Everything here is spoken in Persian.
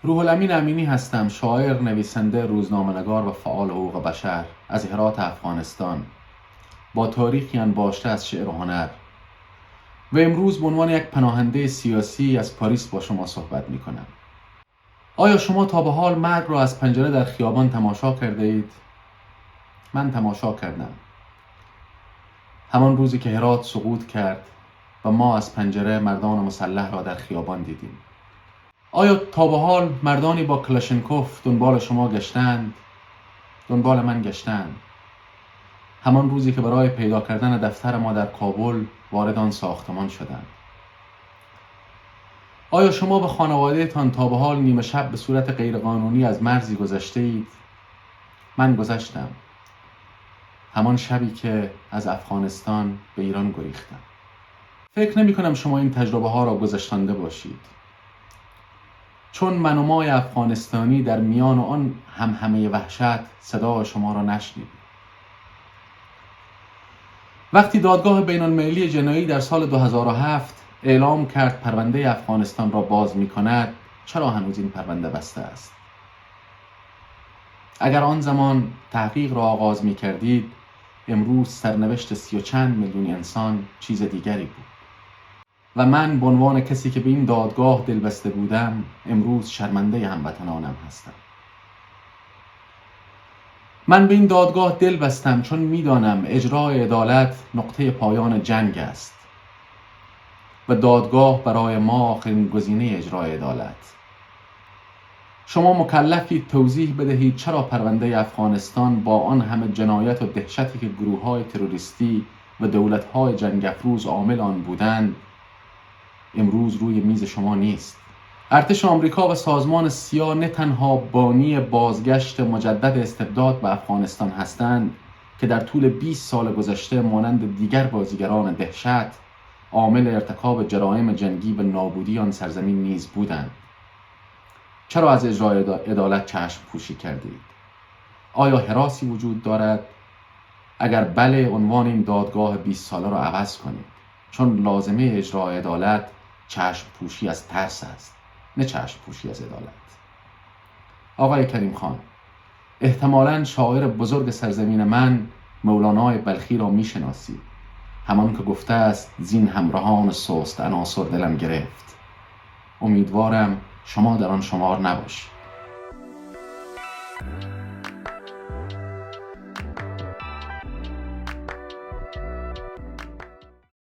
روح الامین امینی هستم، شاعر، نویسنده، روزنامه‌نگار و فعال حقوق بشر از هرات افغانستان با تاریخی انباشته از شعر و هنر و امروز به عنوان یک پناهنده سیاسی از پاریس با شما صحبت می کنم. آیا شما تا به حال مرگ را از پنجره در خیابان تماشا کرده اید؟ من تماشا کردم. همان روزی که هرات سقوط کرد و ما از پنجره مردان مسلح را در خیابان دیدیم. آیا تا به حال مردانی با کلاشینکوف دنبال شما گشتند؟ دنبال من گشتند. همان روزی که برای پیدا کردن دفتر ما در کابل وارد آن ساختمان شدند. آیا شما به خانواده‌تان تا به حال نیمه شب به صورت غیرقانونی از مرزی گذشته اید؟ من گذشتم. همان شبی که از افغانستان به ایران گریختم. فکر نمی کنم شما این تجربه ها را گذشتانده باشید، چون من و مای افغانستانی در میان آن همهمه وحشت صدا شما را نشنیدیم. وقتی دادگاه بین المللی جنایی در سال 2007 اعلام کرد پرونده افغانستان را باز می کند، چرا هنوز این پرونده بسته است؟ اگر آن زمان تحقیق را آغاز می کردید، امروز سرنوشت 30 و چند میلیون انسان چیز دیگری بود و من به عنوان کسی که به این دادگاه دلبسته بودم امروز شرمنده هموطنانم هستم. من به این دادگاه دل بستم چون میدانم اجرای عدالت نقطه پایان جنگ است و دادگاه برای ما آخرین گزینه اجرای عدالت. شما مکلفید توضیح بدهید چرا پرونده افغانستان با آن همه جنایت و دهشتی که گروه‌های تروریستی و دولت‌های جنگ افروز عامل آن بودند امروز روی میز شما نیست. ارتش آمریکا و سازمان سیا نه تنها بانی بازگشت مجدد استبداد به افغانستان هستند که در طول 20 سال گذشته مانند دیگر بازیگران دهشت عامل ارتکاب جرایم جنگی و نابودی آن سرزمین نیز بودند. چرا از اجرای عدالت چشم پوشی کردید؟ آیا هراسی وجود دارد؟ اگر بله، عنوان این دادگاه 20 ساله را عوض کنید، چون لازمه اجرای عدالت چشم پوشی از ترس است، نه چشم پوشی از عدالت. آقای کریم خان، احتمالاً شاعر بزرگ سرزمین من مولانای بلخی را میشناسید، همان که گفته است زین همراهان سست عناصر دلم گرفت. امیدوارم شما در آن شمار نباشید.